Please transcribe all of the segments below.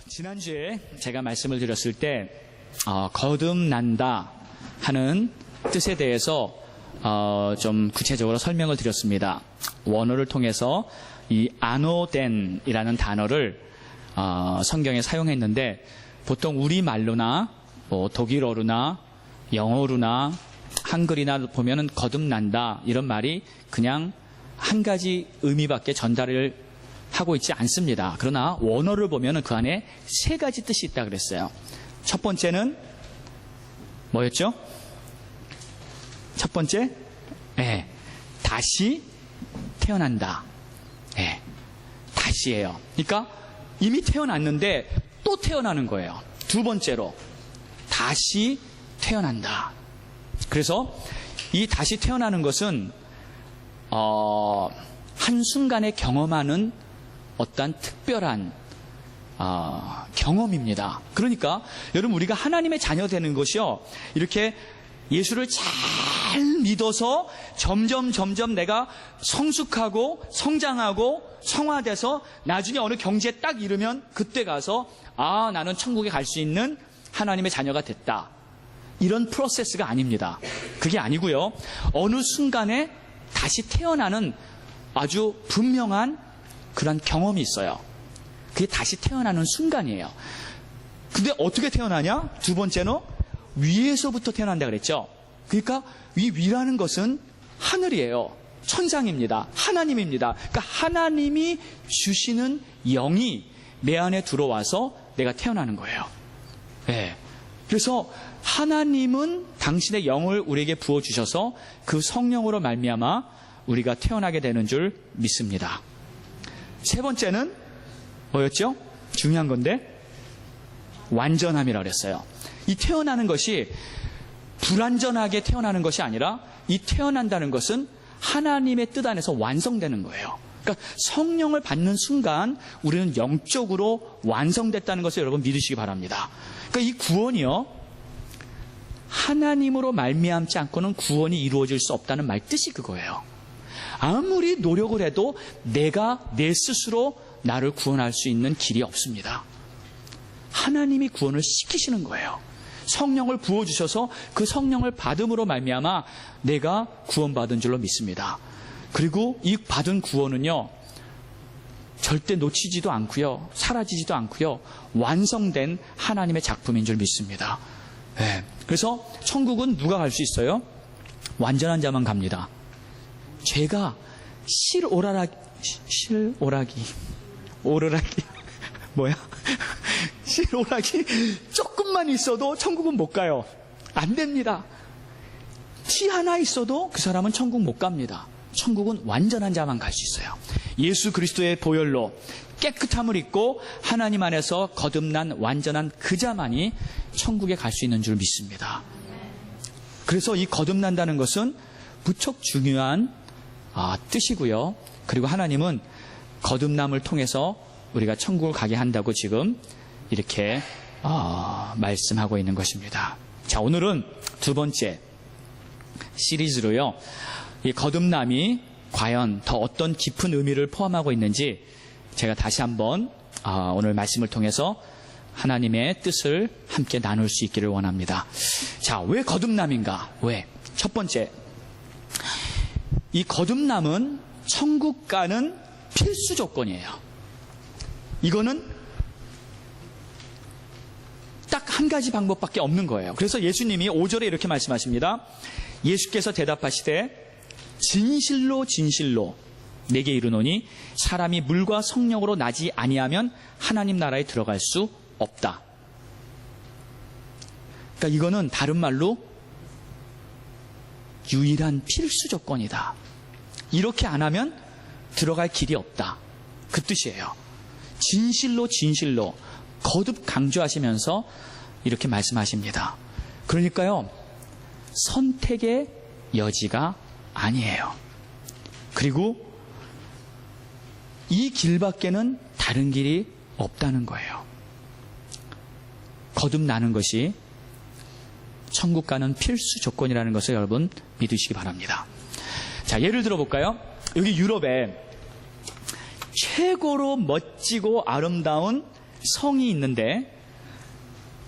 지난주에 제가 말씀을 드렸을 때 거듭난다 하는 뜻에 대해서 좀 구체적으로 설명을 드렸습니다. 원어를 통해서 이 아노덴이라는 단어를 성경에 사용했는데 보통 우리말로나 독일어로나 영어로나 한글이나 보면은 거듭난다 이런 말이 그냥 한 가지 의미밖에 전달을 하고 있지 않습니다. 그러나 원어를 보면은 그 안에 세 가지 뜻이 있다 그랬어요. 첫 번째는 뭐였죠? 첫 번째, 다시 태어난다. 다시예요. 그러니까 이미 태어났는데 또 태어나는 거예요. 두 번째로 다시 태어난다. 그래서 이 다시 태어나는 것은 한순간에 경험하는 어떤 특별한 경험입니다. 그러니까 여러분 우리가 하나님의 자녀 되는 것이요, 이렇게 예수를 잘 믿어서 점점 내가 성숙하고 성장하고 성화돼서 나중에 어느 경지에 딱 이르면 그때 가서 나는 천국에 갈 수 있는 하나님의 자녀가 됐다, 이런 프로세스가 아닙니다. 그게 아니고요, 어느 순간에 다시 태어나는 아주 분명한 그런 경험이 있어요. 그게 다시 태어나는 순간이에요. 근데 어떻게 태어나냐? 두 번째는 위에서부터 태어난다 그랬죠. 그러니까 이 위라는 것은 하늘이에요. 천상입니다. 하나님입니다. 그러니까 하나님이 주시는 영이 내 안에 들어와서 내가 태어나는 거예요. 그래서 하나님은 당신의 영을 우리에게 부어주셔서 그 성령으로 말미암아 우리가 태어나게 되는 줄 믿습니다. 세 번째는 뭐였죠? 중요한 건데 완전함이라고 그랬어요. 이 태어나는 것이 불완전하게 태어나는 것이 아니라 이 태어난다는 것은 하나님의 뜻 안에서 완성되는 거예요. 그러니까 성령을 받는 순간 우리는 영적으로 완성됐다는 것을 여러분 믿으시기 바랍니다. 그러니까 이 구원이요, 하나님으로 말미암지 않고는 구원이 이루어질 수 없다는 말 뜻이 그거예요. 아무리 노력을 해도 내가 내 스스로 나를 구원할 수 있는 길이 없습니다. 하나님이 구원을 시키시는 거예요. 성령을 부어주셔서 그 성령을 받음으로 말미암아 내가 구원받은 줄로 믿습니다. 그리고 이 받은 구원은요, 절대 놓치지도 않고요, 사라지지도 않고요, 완성된 하나님의 작품인 줄 믿습니다. 그래서 천국은 누가 갈 수 있어요? 완전한 자만 갑니다. 죄가 실오라기 조금만 있어도 천국은 못 가요. 안 됩니다. 티 하나 있어도 그 사람은 천국 못 갑니다. 천국은 완전한 자만 갈 수 있어요. 예수 그리스도의 보혈로 깨끗함을 입고 하나님 안에서 거듭난 완전한 그 자만이 천국에 갈 수 있는 줄 믿습니다. 그래서 이 거듭난다는 것은 무척 중요한 뜻이고요. 그리고 하나님은 거듭남을 통해서 우리가 천국을 가게 한다고 지금 이렇게 말씀하고 있는 것입니다. 자, 오늘은 두 번째 시리즈로요, 이 거듭남이 과연 더 어떤 깊은 의미를 포함하고 있는지 제가 다시 한번 오늘 말씀을 통해서 하나님의 뜻을 함께 나눌 수 있기를 원합니다. 자, 왜 거듭남인가? 왜? 첫 번째, 이 거듭남은 천국 가는 필수 조건이에요. 이거는 딱 한 가지 방법밖에 없는 거예요. 그래서 예수님이 5절에 이렇게 말씀하십니다. 예수께서 대답하시되 진실로 내게 이르노니 사람이 물과 성령으로 나지 아니하면 하나님 나라에 들어갈 수 없다. 그러니까 이거는 다른 말로 유일한 필수 조건이다. 이렇게 안 하면 들어갈 길이 없다, 그 뜻이에요. 진실로 거듭 강조하시면서 이렇게 말씀하십니다. 그러니까요, 선택의 여지가 아니에요. 그리고 이 길밖에는 다른 길이 없다는 거예요. 거듭나는 것이 천국 가는 필수 조건이라는 것을 여러분 믿으시기 바랍니다. 자, 예를 들어볼까요? 여기 유럽에 최고로 멋지고 아름다운 성이 있는데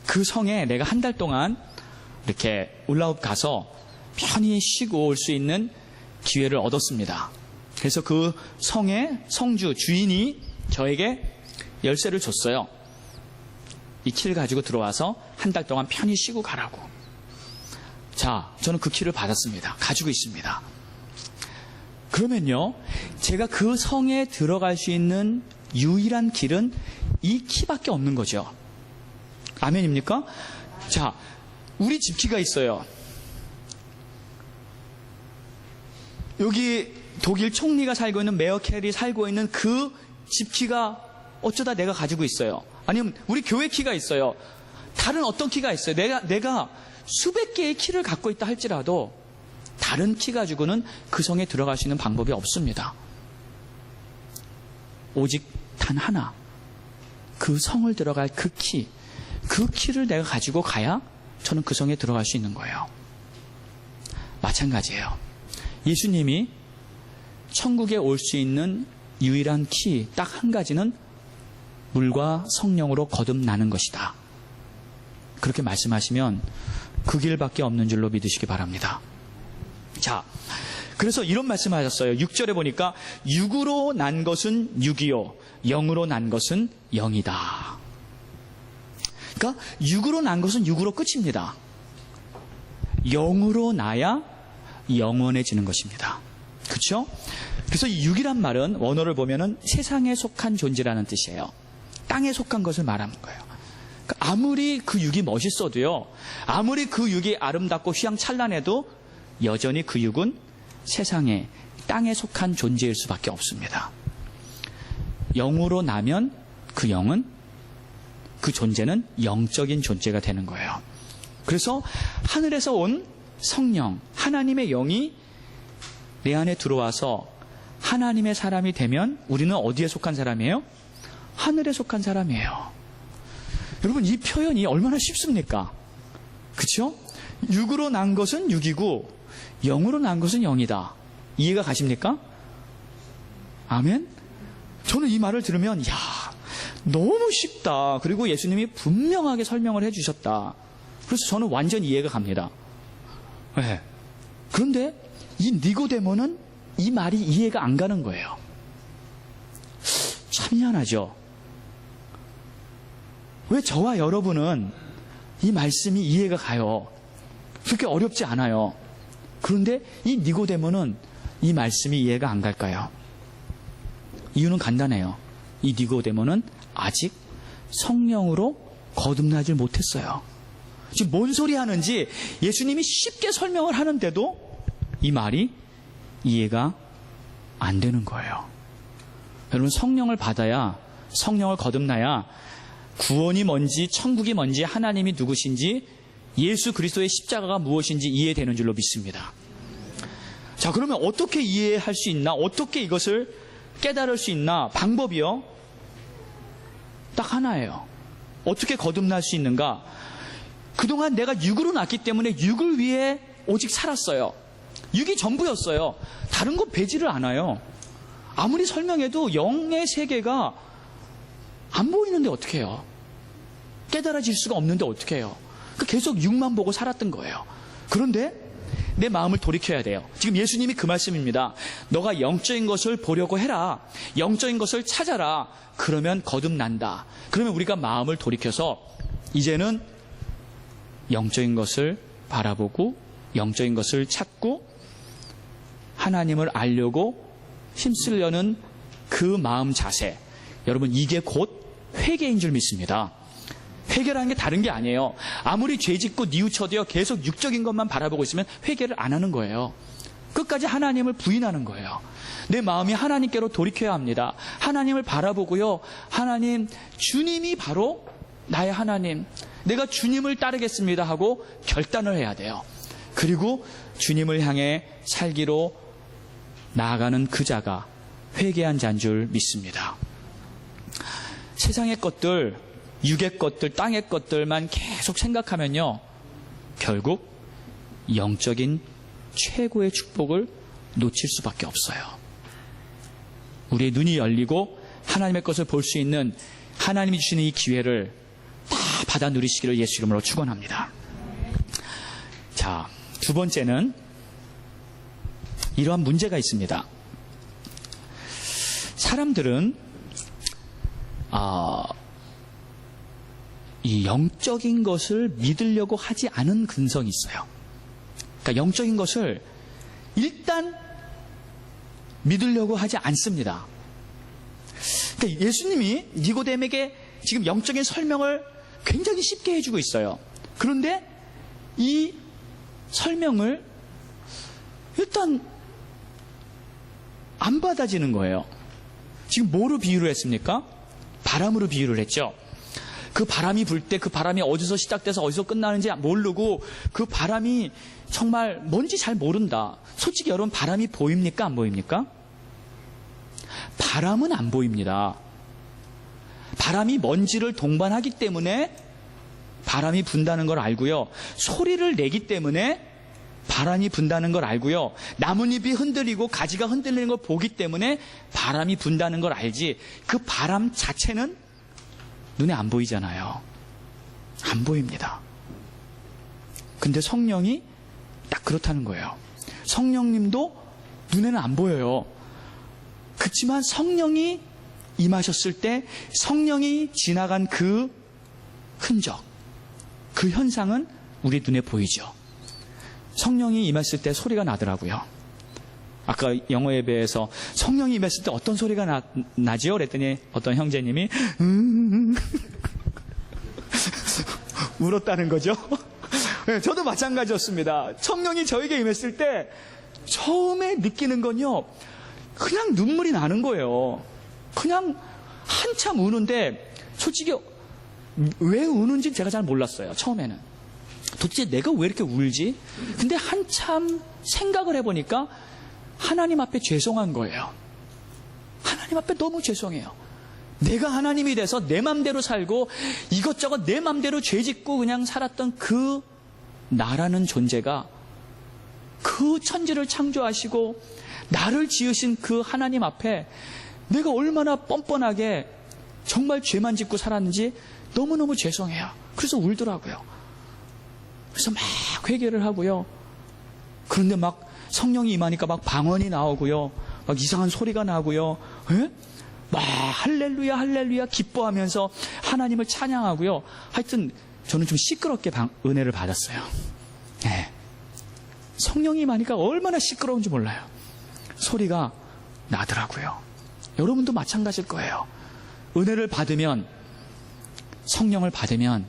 그 성에 내가 한 달 동안 이렇게 올라업 가서 편히 쉬고 올 수 있는 기회를 얻었습니다. 그래서 그 성의 성주 주인이 저에게 열쇠를 줬어요. 이 키를 가지고 들어와서 한 달 동안 편히 쉬고 가라고. 자, 저는 그 키를 받았습니다. 가지고 있습니다. 그러면요, 제가 그 성에 들어갈 수 있는 유일한 길은 이 키밖에 없는 거죠. 아멘입니까? 자, 우리 집키가 있어요. 여기 독일 총리가 살고 있는 메어켈이 살고 있는 그 집키가 어쩌다 내가 가지고 있어요. 아니면 우리 교회 키가 있어요. 다른 어떤 키가 있어요. 내가 수백 개의 키를 갖고 있다 할지라도 다른 키 가지고는 그 성에 들어갈 수 있는 방법이 없습니다. 오직 단 하나, 그 성을 들어갈 그 키를 내가 가지고 가야 저는 그 성에 들어갈 수 있는 거예요. 마찬가지예요. 예수님이 천국에 올 수 있는 유일한 키 딱 한 가지는 물과 성령으로 거듭나는 것이다. 그렇게 말씀하시면 그 길밖에 없는 줄로 믿으시기 바랍니다. 자, 그래서 이런 말씀하셨어요. 6절에 보니까 육으로 난 것은 육이요 영으로 난 것은 영이다. 그러니까 육으로 난 것은 육으로 끝입니다. 영으로 나야 영원해지는 것입니다. 그렇죠? 그래서 이 육이란 말은 원어를 보면은 세상에 속한 존재라는 뜻이에요. 땅에 속한 것을 말하는 거예요. 그러니까 아무리 그 육이 멋있어도요, 아무리 그 육이 아름답고 휘황찬란해도 여전히 그 육은 세상에, 땅에 속한 존재일 수밖에 없습니다. 영으로 나면 그 영은, 그 존재는 영적인 존재가 되는 거예요. 그래서 하늘에서 온 성령, 하나님의 영이 내 안에 들어와서 하나님의 사람이 되면 우리는 어디에 속한 사람이에요? 하늘에 속한 사람이에요. 여러분, 이 표현이 얼마나 쉽습니까? 그렇죠? 육으로 난 것은 육이고 영으로 난 것은 영이다. 이해가 가십니까? 아멘? 저는 이 말을 들으면 야, 너무 쉽다. 그리고 예수님이 분명하게 설명을 해주셨다. 그래서 저는 완전 이해가 갑니다. 네. 그런데 이 니고데모는 이 말이 이해가 안 가는 거예요. 참 희한하죠. 왜 저와 여러분은 이 말씀이 이해가 가요? 그렇게 어렵지 않아요. 그런데 이 니고데모는 이 말씀이 이해가 안 갈까요? 이유는 간단해요. 이 니고데모는 아직 성령으로 거듭나질 못했어요. 지금 뭔 소리 하는지 예수님이 쉽게 설명을 하는데도 이 말이 이해가 안 되는 거예요. 여러분, 성령을 받아야, 성령을 거듭나야 구원이 뭔지, 천국이 뭔지, 하나님이 누구신지, 예수 그리스도의 십자가가 무엇인지 이해되는 줄로 믿습니다. 자, 그러면 어떻게 이해할 수 있나? 어떻게 이것을 깨달을 수 있나? 방법이요, 딱 하나예요. 어떻게 거듭날 수 있는가? 그동안 내가 육으로 났기 때문에 육을 위해 오직 살았어요. 육이 전부였어요. 다른 거 배지를 않아요. 아무리 설명해도 영의 세계가 안 보이는데 어떻게 해요? 깨달아질 수가 없는데 어떻게 해요? 계속 육만 보고 살았던 거예요. 그런데 내 마음을 돌이켜야 돼요. 지금 예수님이 그 말씀입니다. 너가 영적인 것을 보려고 해라. 영적인 것을 찾아라. 그러면 거듭난다. 그러면 우리가 마음을 돌이켜서 이제는 영적인 것을 바라보고 영적인 것을 찾고 하나님을 알려고 힘쓰려는 그 마음 자세, 여러분, 이게 곧 회개인 줄 믿습니다. 회개라는 게 다른 게 아니에요. 아무리 죄 짓고 뉘우쳐도요, 계속 육적인 것만 바라보고 있으면 회개를 안 하는 거예요. 끝까지 하나님을 부인하는 거예요. 내 마음이 하나님께로 돌이켜야 합니다. 하나님을 바라보고요, 하나님, 주님이 바로 나의 하나님, 내가 주님을 따르겠습니다 하고 결단을 해야 돼요. 그리고 주님을 향해 살기로 나아가는 그 자가 회개한 자인 줄 믿습니다. 세상의 것들, 육의 것들, 땅의 것들만 계속 생각하면요, 결국 영적인 최고의 축복을 놓칠 수밖에 없어요. 우리의 눈이 열리고 하나님의 것을 볼 수 있는 하나님이 주시는 이 기회를 다 받아 누리시기를 예수 이름으로 축원합니다. 자, 두 번째는 이러한 문제가 있습니다. 사람들은 이 영적인 것을 믿으려고 하지 않은 근성이 있어요. 그러니까 영적인 것을 일단 믿으려고 하지 않습니다. 그러니까 예수님이 니고데에게 지금 영적인 설명을 굉장히 쉽게 해주고 있어요. 그런데 이 설명을 일단 안 받아지는 거예요. 지금 뭐로 비유를 했습니까? 바람으로 비유를 했죠. 그 바람이 불 때 그 바람이 어디서 시작돼서 어디서 끝나는지 모르고 그 바람이 정말 뭔지 잘 모른다. 솔직히 여러분, 바람이 보입니까? 안 보입니까? 바람은 안 보입니다. 바람이 먼지를 동반하기 때문에 바람이 분다는 걸 알고요. 소리를 내기 때문에 바람이 분다는 걸 알고요. 나뭇잎이 흔들리고 가지가 흔들리는 걸 보기 때문에 바람이 분다는 걸 알지, 그 바람 자체는 눈에 안 보이잖아요. 안 보입니다. 근데 성령이 딱 그렇다는 거예요. 성령님도 눈에는 안 보여요. 그렇지만 성령이 임하셨을 때 성령이 지나간 그 흔적, 그 현상은 우리 눈에 보이죠. 성령이 임했을 때 소리가 나더라고요. 아까 영어 예배에서 성령이 임했을 때 어떤 소리가 나지요? 그랬더니 어떤 형제님이 울었다는 거죠. 네, 저도 마찬가지였습니다. 성령이 저에게 임했을 때 처음에 느끼는 건요, 그냥 눈물이 나는 거예요. 그냥 한참 우는데 솔직히 왜 우는지 제가 잘 몰랐어요. 처음에는 도대체 내가 왜 이렇게 울지? 근데 한참 생각을 해보니까 하나님 앞에 죄송한 거예요. 하나님 앞에 너무 죄송해요. 내가 하나님이 돼서 내 맘대로 살고 이것저것 내 맘대로 죄짓고 그냥 살았던 그 나라는 존재가, 그 천지를 창조하시고 나를 지으신 그 하나님 앞에 내가 얼마나 뻔뻔하게 정말 죄만 짓고 살았는지 너무너무 죄송해요. 그래서 울더라고요. 그래서 막 회개를 하고요. 그런데 막 성령이 임하니까 막 방언이 나오고요. 막 이상한 소리가 나고요. 에? 막 할렐루야 할렐루야 기뻐하면서 하나님을 찬양하고요. 하여튼 저는 좀 시끄럽게 은혜를 받았어요. 네. 성령이 임하니까 얼마나 시끄러운지 몰라요. 소리가 나더라고요. 여러분도 마찬가지일 거예요. 은혜를 받으면, 성령을 받으면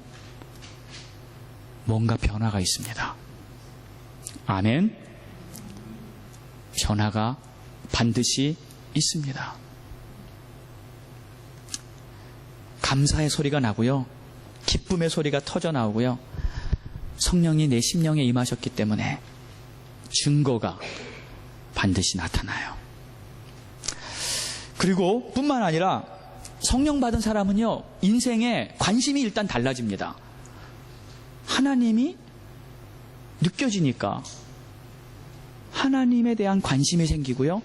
뭔가 변화가 있습니다. 아멘. 변화가 반드시 있습니다. 감사의 소리가 나고요. 기쁨의 소리가 터져 나오고요. 성령이 내 심령에 임하셨기 때문에 증거가 반드시 나타나요. 그리고 뿐만 아니라 성령 받은 사람은요, 인생에 관심이 일단 달라집니다. 하나님이 느껴지니까 하나님에 대한 관심이 생기고요.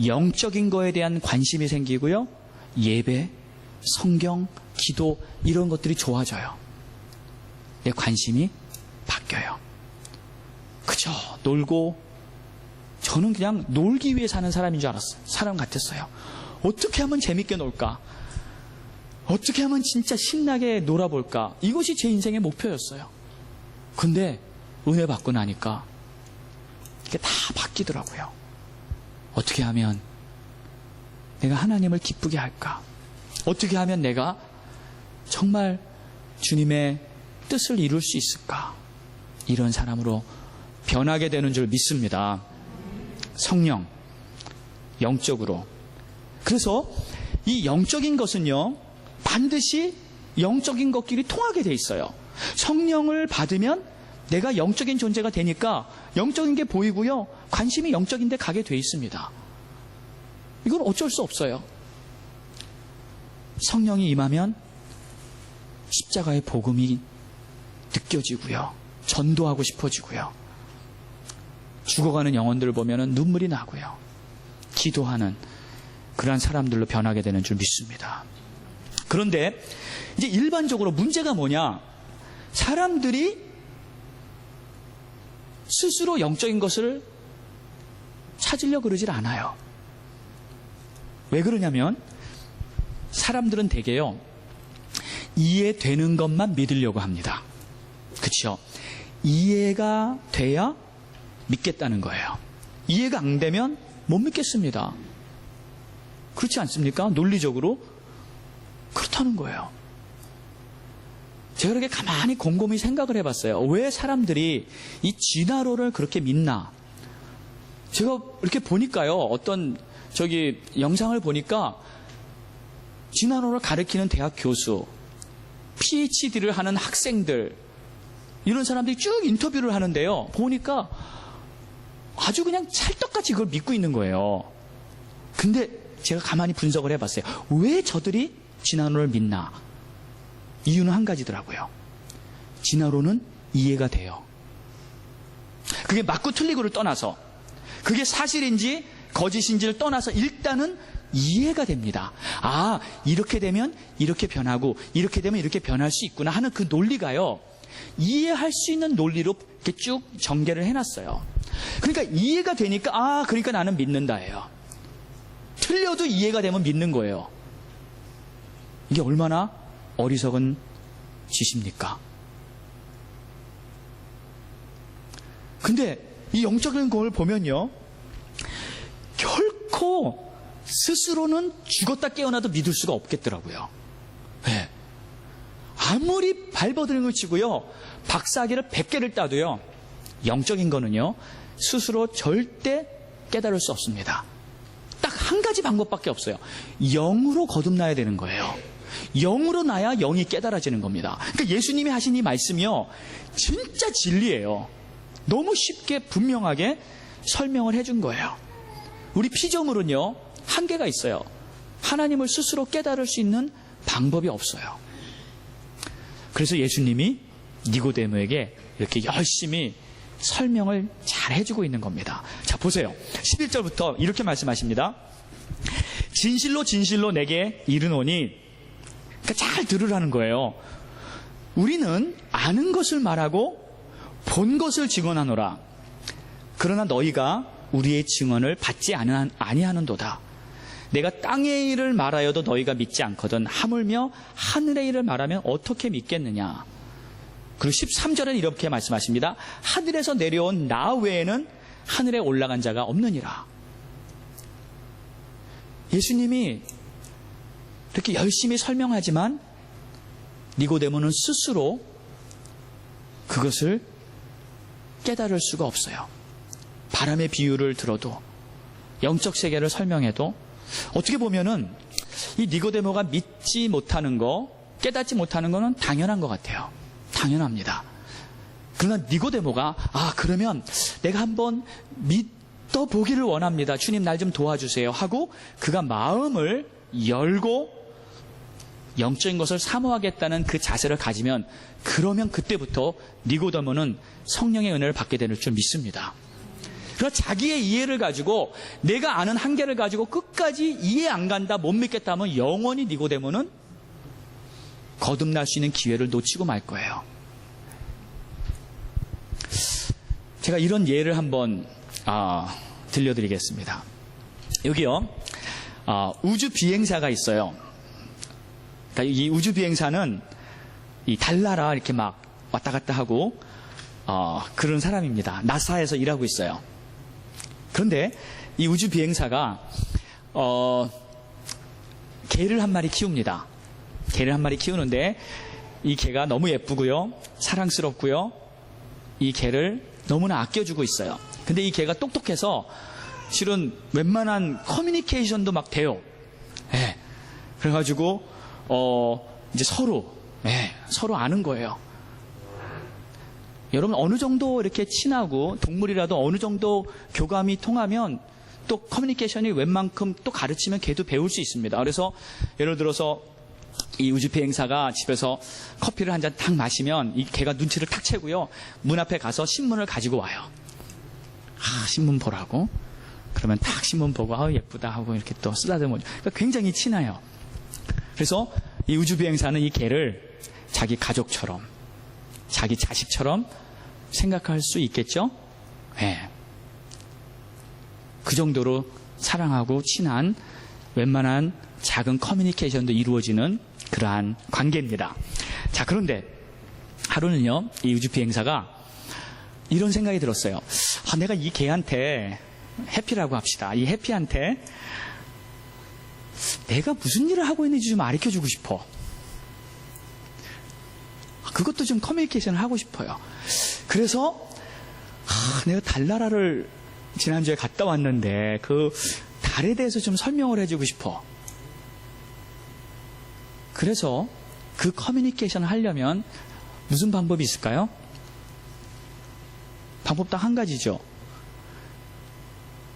영적인 거에 대한 관심이 생기고요. 예배, 성경, 기도 이런 것들이 좋아져요. 내 관심이 바뀌어요. 그저 놀고, 저는 그냥 놀기 위해 사는 사람인 줄 알았어요. 사람 같았어요. 어떻게 하면 재밌게 놀까? 어떻게 하면 진짜 신나게 놀아볼까? 이것이 제 인생의 목표였어요. 근데 은혜 받고 나니까 이게 다 바뀌더라고요. 어떻게 하면 내가 하나님을 기쁘게 할까? 어떻게 하면 내가 정말 주님의 뜻을 이룰 수 있을까? 이런 사람으로 변하게 되는 줄 믿습니다. 성령, 영적으로. 그래서 이 영적인 것은요, 반드시 영적인 것끼리 통하게 돼 있어요. 성령을 받으면 내가 영적인 존재가 되니까 영적인 게 보이고요, 관심이 영적인 데 가게 돼 있습니다. 이건 어쩔 수 없어요. 성령이 임하면 십자가의 복음이 느껴지고요, 전도하고 싶어지고요, 죽어가는 영혼들을 보면 눈물이 나고요, 기도하는 그러한 사람들로 변하게 되는 줄 믿습니다. 그런데 이제 일반적으로 문제가 뭐냐? 사람들이 스스로 영적인 것을 찾으려고 그러질 않아요. 왜 그러냐면 사람들은 대개요, 이해되는 것만 믿으려고 합니다. 그렇죠? 이해가 돼야 믿겠다는 거예요. 이해가 안 되면 못 믿겠습니다. 그렇지 않습니까? 논리적으로 그렇다는 거예요. 제가 그렇게 가만히 곰곰이 생각을 해봤어요. 왜 사람들이 이 진화론을 그렇게 믿나? 제가 이렇게 보니까요, 어떤 영상을 보니까 진화론을 가르치는 대학 교수, PhD를 하는 학생들, 이런 사람들이 쭉 인터뷰를 하는데요, 보니까 아주 그냥 찰떡같이 그걸 믿고 있는 거예요. 근데 제가 가만히 분석을 해봤어요. 왜 저들이 진화론을 믿나? 이유는 한 가지더라고요. 진화론은 이해가 돼요. 그게 맞고 틀리고를 떠나서, 그게 사실인지 거짓인지를 떠나서 일단은 이해가 됩니다. 아, 이렇게 되면 이렇게 변하고 이렇게 되면 이렇게 변할 수 있구나 하는 그 논리가요, 이해할 수 있는 논리로 이렇게 쭉 전개를 해놨어요. 그러니까 이해가 되니까 그러니까 나는 믿는다예요. 틀려도 이해가 되면 믿는 거예요. 이게 얼마나 어리석은 짓입니까? 근데 이 영적인 걸 보면요, 결코 스스로는 죽었다 깨어나도 믿을 수가 없겠더라고요. 네. 아무리 발버둥을 치고요, 박사학위를 100개를 따도요, 영적인 거는요, 스스로 절대 깨달을 수 없습니다. 딱 한 가지 방법밖에 없어요. 영으로 거듭나야 되는 거예요. 영으로 나야 영이 깨달아지는 겁니다. 그러니까 예수님이 하신 이 말씀이요, 진짜 진리예요. 너무 쉽게 분명하게 설명을 해준 거예요. 우리 피조물은요, 한계가 있어요. 하나님을 스스로 깨달을 수 있는 방법이 없어요. 그래서 예수님이 니고데모에게 이렇게 열심히 설명을 잘 해주고 있는 겁니다. 자, 보세요. 11절부터 이렇게 말씀하십니다. 진실로 진실로 내게 이르노니, 그러니까 잘 들으라는 거예요. 우리는 아는 것을 말하고 본 것을 증언하노라. 그러나 너희가 우리의 증언을 받지 아니하는도다. 내가 땅의 일을 말하여도 너희가 믿지 않거든 하물며 하늘의 일을 말하면 어떻게 믿겠느냐. 그리고 13절은 이렇게 말씀하십니다. 하늘에서 내려온 나 외에는 하늘에 올라간 자가 없느니라. 예수님이 이렇게 열심히 설명하지만 니고데모는 스스로 그것을 깨달을 수가 없어요. 바람의 비유를 들어도, 영적 세계를 설명해도, 어떻게 보면은 이 니고데모가 믿지 못하는 거, 깨닫지 못하는 거는 당연한 것 같아요. 당연합니다. 그러나 니고데모가 그러면 내가 한번 믿어보기를 원합니다. 주님 날 좀 도와주세요 하고 그가 마음을 열고 영적인 것을 사모하겠다는 그 자세를 가지면, 그러면 그때부터 니고데모는 성령의 은혜를 받게 될 줄 믿습니다. 그러나 자기의 이해를 가지고, 내가 아는 한계를 가지고 끝까지 이해 안 간다, 못 믿겠다 하면 영원히 니고데모는 거듭날 수 있는 기회를 놓치고 말 거예요. 제가 이런 예를 한번 들려드리겠습니다. 여기요, 우주 비행사가 있어요. 그러니까 이 우주 비행사는 이 달나라 이렇게 막 왔다 갔다 하고 그런 사람입니다. 나사에서 일하고 있어요. 그런데 이 우주 비행사가 개를 한 마리 키웁니다. 개를 한 마리 키우는데 이 개가 너무 예쁘고요, 사랑스럽고요, 이 개를 너무나 아껴주고 있어요. 근데 이 개가 똑똑해서 실은 웬만한 커뮤니케이션도 막 돼요. 네. 그래가지고 이제 서로 아는 거예요. 여러분, 어느 정도 이렇게 친하고 동물이라도 어느 정도 교감이 통하면 또 커뮤니케이션이 웬만큼 또 가르치면 걔도 배울 수 있습니다. 그래서 예를 들어서 이 우주 비행사가 집에서 커피를 한 잔 탁 마시면 이 개가 눈치를 탁 채고요, 문 앞에 가서 신문을 가지고 와요. 신문 보라고. 그러면 탁 신문 보고 예쁘다 하고 이렇게 또 쓰다듬어요. 그러니까 굉장히 친해요. 그래서 이 우주비행사는 이 개를 자기 가족처럼, 자기 자식처럼 생각할 수 있겠죠? 네. 그 정도로 사랑하고 친한 웬만한 작은 커뮤니케이션도 이루어지는 그러한 관계입니다. 자, 그런데 하루는요, 이 우주비행사가 이런 생각이 들었어요. 내가 이 개한테, 해피라고 합시다. 이 해피한테 내가 무슨 일을 하고 있는지 좀 가르쳐주고 싶어. 그것도 좀 커뮤니케이션을 하고 싶어요. 그래서 내가 달나라를 지난주에 갔다 왔는데 그 달에 대해서 좀 설명을 해주고 싶어. 그래서 그 커뮤니케이션을 하려면 무슨 방법이 있을까요? 방법 딱 한 가지죠.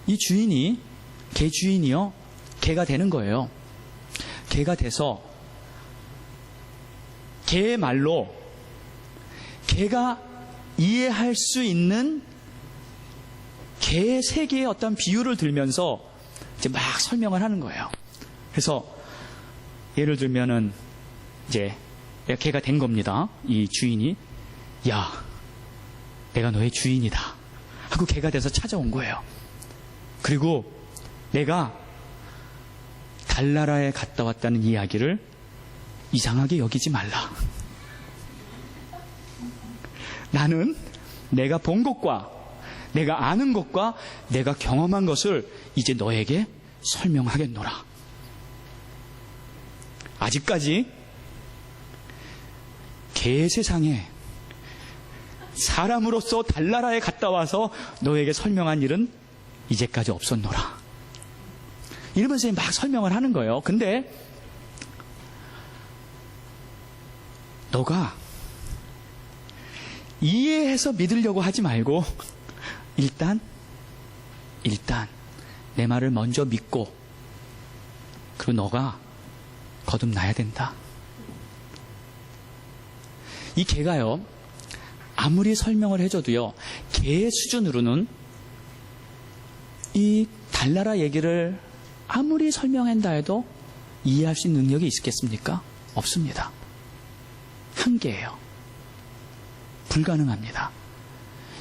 이 주인이, 개 주인이요, 개가 되는 거예요. 개가 돼서 개의 말로 개가 이해할 수 있는 개의 세계의 어떤 비유를 들면서 이제 막 설명을 하는 거예요. 그래서 예를 들면은 이제 개가 된 겁니다. 이 주인이, 야, 내가 너의 주인이다 하고 개가 돼서 찾아온 거예요. 그리고 내가 달나라에 갔다 왔다는 이야기를 이상하게 여기지 말라. 나는 내가 본 것과 내가 아는 것과 내가 경험한 것을 이제 너에게 설명하겠노라. 아직까지 개 세상에 사람으로서 달나라에 갔다 와서 너에게 설명한 일은 이제까지 없었노라. 이러면서 막 설명을 하는 거예요. 근데 너가 이해해서 믿으려고 하지 말고 일단 내 말을 먼저 믿고 그리고 너가 거듭나야 된다. 이 개가요, 아무리 설명을 해줘도요, 개의 수준으로는 이 달나라 얘기를 아무리 설명한다 해도 이해할 수 있는 능력이 있겠습니까? 없습니다. 한계예요. 불가능합니다.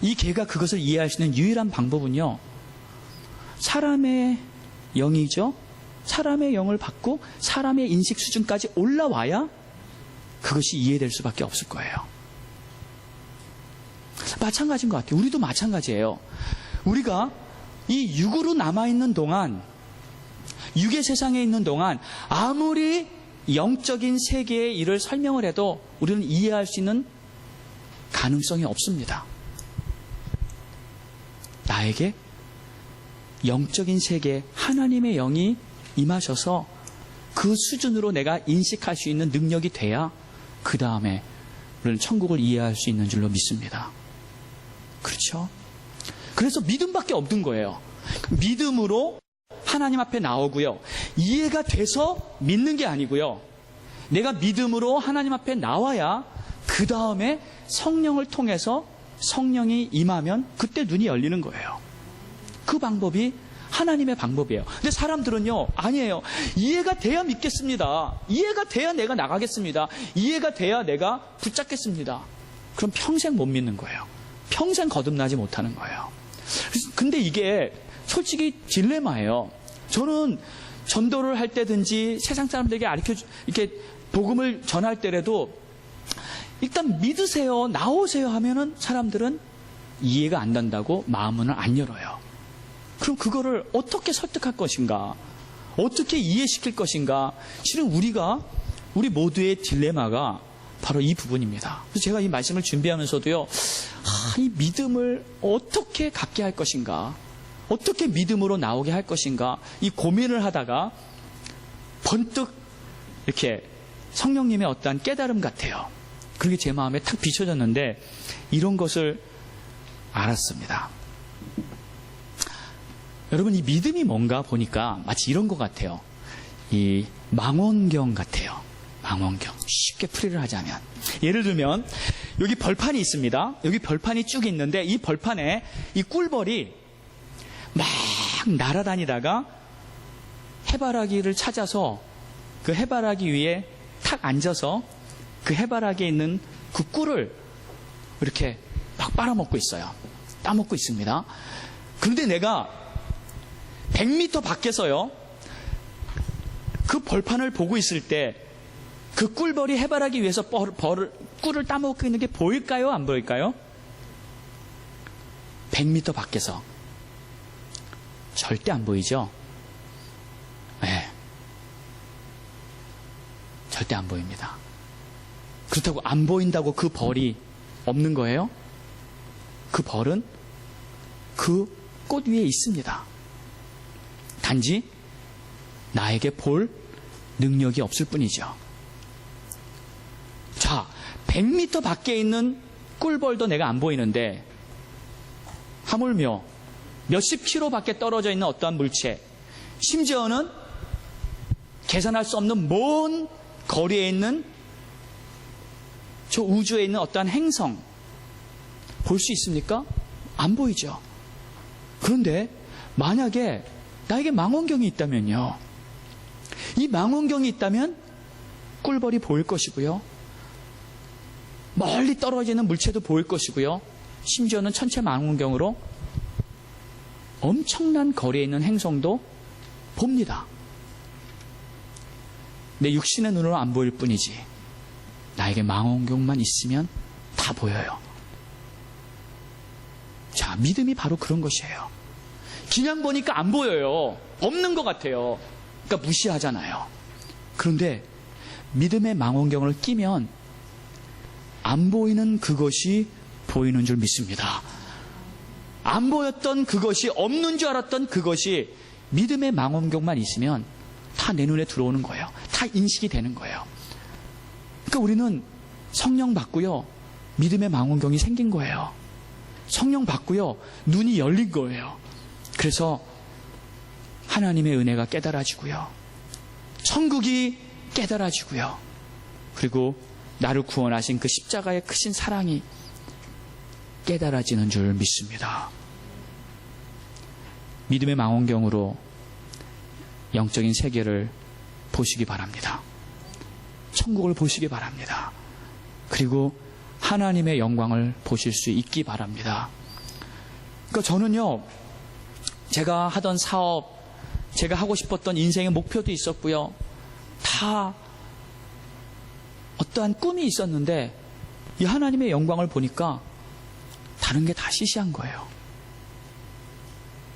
이 개가 그것을 이해할 수 있는 유일한 방법은요, 사람의 영이죠. 사람의 영을 받고 사람의 인식 수준까지 올라와야 그것이 이해될 수밖에 없을 거예요. 마찬가지인 것 같아요. 우리도 마찬가지예요. 우리가 이 육으로 남아있는 동안, 육의 세상에 있는 동안 아무리 영적인 세계의 일을 설명을 해도 우리는 이해할 수 있는 가능성이 없습니다. 나에게 영적인 세계, 하나님의 영이 임하셔서 그 수준으로 내가 인식할 수 있는 능력이 돼야 그 다음에 우리는 천국을 이해할 수 있는 줄로 믿습니다. 그렇죠? 그래서 믿음밖에 없는 거예요. 믿음으로 하나님 앞에 나오고요. 이해가 돼서 믿는 게 아니고요. 내가 믿음으로 하나님 앞에 나와야 그 다음에 성령을 통해서 성령이 임하면 그때 눈이 열리는 거예요. 그 방법이 하나님의 방법이에요. 근데 사람들은요, 아니에요. 이해가 돼야 믿겠습니다. 이해가 돼야 내가 나가겠습니다. 이해가 돼야 내가 붙잡겠습니다. 그럼 평생 못 믿는 거예요. 평생 거듭나지 못하는 거예요. 근데 이게 솔직히 딜레마예요. 저는 전도를 할 때든지 세상 사람들에게 이렇게 복음을 전할 때라도 일단 믿으세요, 나오세요 하면은 사람들은 이해가 안 된다고 마음문을 안 열어요. 그럼 그거를 어떻게 설득할 것인가? 어떻게 이해시킬 것인가? 실은 우리 모두의 딜레마가 바로 이 부분입니다. 그래서 제가 이 말씀을 준비하면서도요, 이 믿음을 어떻게 갖게 할 것인가? 어떻게 믿음으로 나오게 할 것인가? 이 고민을 하다가 번뜩 이렇게 성령님의 어떠한 깨달음 같아요. 그게 제 마음에 탁 비춰졌는데 이런 것을 알았습니다. 여러분, 이 믿음이 뭔가 보니까 마치 이런 것 같아요. 이 망원경 같아요. 망원경. 쉽게 풀이를 하자면. 예를 들면 여기 벌판이 있습니다. 여기 벌판이 쭉 있는데 이 벌판에 이 꿀벌이 막 날아다니다가 해바라기를 찾아서 그 해바라기 위에 탁 앉아서 그 해바라기에 있는 그 꿀을 이렇게 막 빨아먹고 있어요. 따먹고 있습니다. 그런데 내가 100m 밖에서요, 그 벌판을 보고 있을 때 그 꿀벌이 해바라기 위에서 꿀을 따먹고 있는 게 보일까요? 안 보일까요? 100m 밖에서. 절대 안 보이죠? 네. 절대 안 보입니다. 그렇다고 안 보인다고 그 벌이 없는 거예요? 그 벌은 그 꽃 위에 있습니다. 단지 나에게 볼 능력이 없을 뿐이죠. 자, 100m 밖에 있는 꿀벌도 내가 안 보이는데 하물며 몇십 킬로 밖에 떨어져 있는 어떠한 물체, 심지어는 계산할 수 없는 먼 거리에 있는 저 우주에 있는 어떠한 행성 볼 수 있습니까? 안 보이죠. 그런데 만약에 나에게 망원경이 있다면요, 이 망원경이 있다면 꿀벌이 보일 것이고요, 멀리 떨어지는 물체도 보일 것이고요, 심지어는 천체 망원경으로 엄청난 거리에 있는 행성도 봅니다. 내 육신의 눈으로 안 보일 뿐이지 나에게 망원경만 있으면 다 보여요. 자, 믿음이 바로 그런 것이에요. 그냥 보니까 안 보여요. 없는 것 같아요. 그러니까 무시하잖아요. 그런데 믿음의 망원경을 끼면 안 보이는 그것이 보이는 줄 믿습니다. 안 보였던 그것이, 없는 줄 알았던 그것이 믿음의 망원경만 있으면 다 내 눈에 들어오는 거예요. 다 인식이 되는 거예요. 그러니까 우리는 성령 받고요, 믿음의 망원경이 생긴 거예요. 성령 받고요, 눈이 열린 거예요. 그래서 하나님의 은혜가 깨달아지고요, 천국이 깨달아지고요, 그리고 나를 구원하신 그 십자가의 크신 사랑이 깨달아지는 줄 믿습니다. 믿음의 망원경으로 영적인 세계를 보시기 바랍니다. 천국을 보시기 바랍니다. 그리고 하나님의 영광을 보실 수 있기 바랍니다. 그러니까 저는요, 제가 하던 사업, 제가 하고 싶었던 인생의 목표도 있었고요, 다 어떠한 꿈이 있었는데 이 하나님의 영광을 보니까 다른 게 다 시시한 거예요.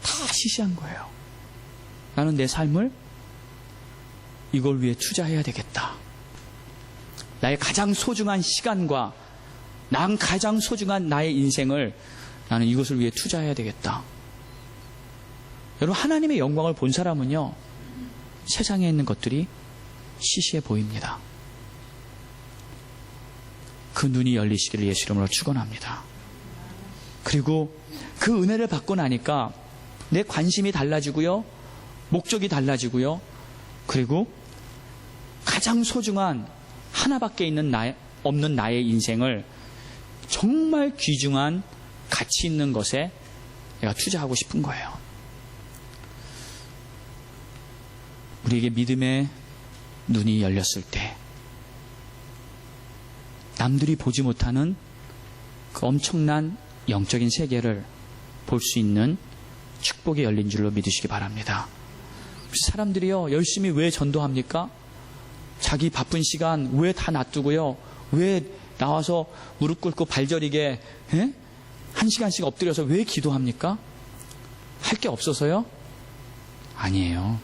다 시시한 거예요. 나는 내 삶을 이걸 위해 투자해야 되겠다. 나의 가장 소중한 시간과 난 가장 소중한 나의 인생을 나는 이것을 위해 투자해야 되겠다. 여러분, 하나님의 영광을 본 사람은요, 세상에 있는 것들이 시시해 보입니다. 그 눈이 열리시기를 예수 이름으로 축원합니다. 그리고 그 은혜를 받고 나니까 내 관심이 달라지고요, 목적이 달라지고요, 그리고 가장 소중한 하나밖에 없는 나의 인생을 정말 귀중한 가치 있는 것에 내가 투자하고 싶은 거예요. 우리에게 믿음의 눈이 열렸을 때 남들이 보지 못하는 그 엄청난 영적인 세계를 볼 수 있는 축복이 열린 줄로 믿으시기 바랍니다. 사람들이요, 열심히 왜 전도합니까? 자기 바쁜 시간 왜 다 놔두고요, 왜 나와서 무릎 꿇고 발저리게 1시간씩 엎드려서 왜 기도합니까? 할 게 없어서요? 아니에요.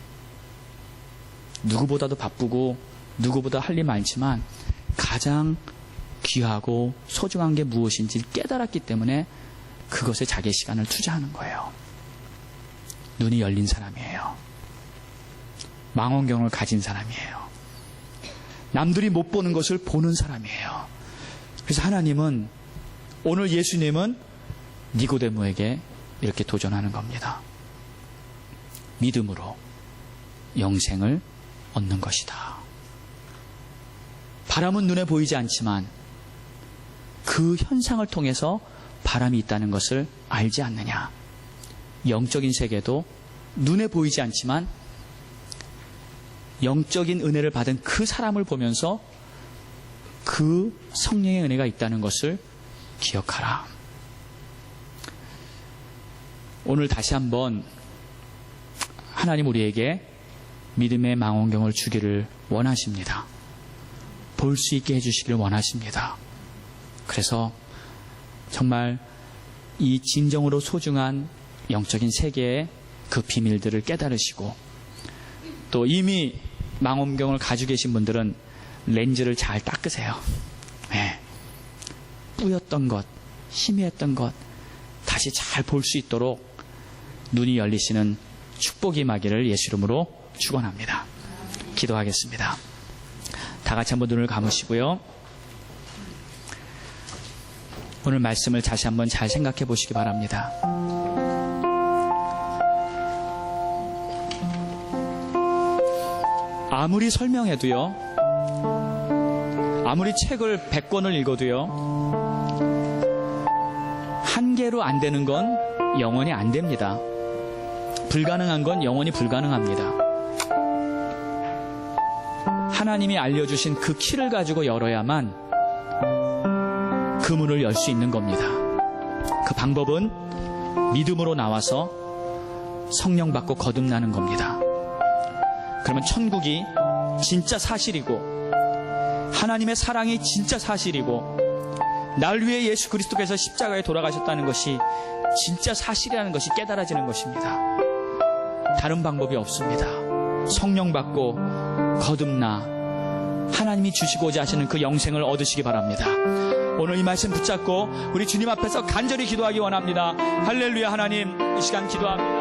누구보다도 바쁘고 누구보다 할 일 많지만 가장 귀하고 소중한 게 무엇인지 깨달았기 때문에 그것에 자기의 시간을 투자하는 거예요. 눈이 열린 사람이에요. 망원경을 가진 사람이에요. 남들이 못 보는 것을 보는 사람이에요. 그래서 하나님은, 오늘 예수님은 니고데모에게 이렇게 도전하는 겁니다. 믿음으로 영생을 얻는 것이다. 바람은 눈에 보이지 않지만 그 현상을 통해서 바람이 있다는 것을 알지 않느냐. 영적인 세계도 눈에 보이지 않지만 영적인 은혜를 받은 그 사람을 보면서 그 성령의 은혜가 있다는 것을 기억하라. 오늘 다시 한번 하나님 우리에게 믿음의 망원경을 주기를 원하십니다. 볼 수 있게 해주시기를 원하십니다. 그래서 정말 이 진정으로 소중한 영적인 세계의 그 비밀들을 깨달으시고, 또 이미 망원경을 가지고 계신 분들은 렌즈를 잘 닦으세요. 네. 뿌였던 것, 희미했던 것 다시 잘 볼 수 있도록 눈이 열리시는 축복이 임하기를 예수 이름으로 축원합니다. 기도하겠습니다. 다 같이 한번 눈을 감으시고요. 오늘 말씀을 다시 한번 잘 생각해 보시기 바랍니다. 아무리 설명해도요, 아무리 책을 100권을 읽어도요, 한 개로 안 되는 건 영원히 안 됩니다. 불가능한 건 영원히 불가능합니다. 하나님이 알려주신 그 키를 가지고 열어야만 그 문을 열 수 있는 겁니다. 그 방법은 믿음으로 나와서 성령 받고 거듭나는 겁니다. 그러면 천국이 진짜 사실이고, 하나님의 사랑이 진짜 사실이고, 날 위해 예수 그리스도께서 십자가에 돌아가셨다는 것이 진짜 사실이라는 것이 깨달아지는 것입니다. 다른 방법이 없습니다. 성령 받고 거듭나 하나님이 주시고자 하시는 그 영생을 얻으시기 바랍니다. 오늘 이 말씀 붙잡고 우리 주님 앞에서 간절히 기도하기 원합니다. 할렐루야. 하나님, 이 시간 기도합니다.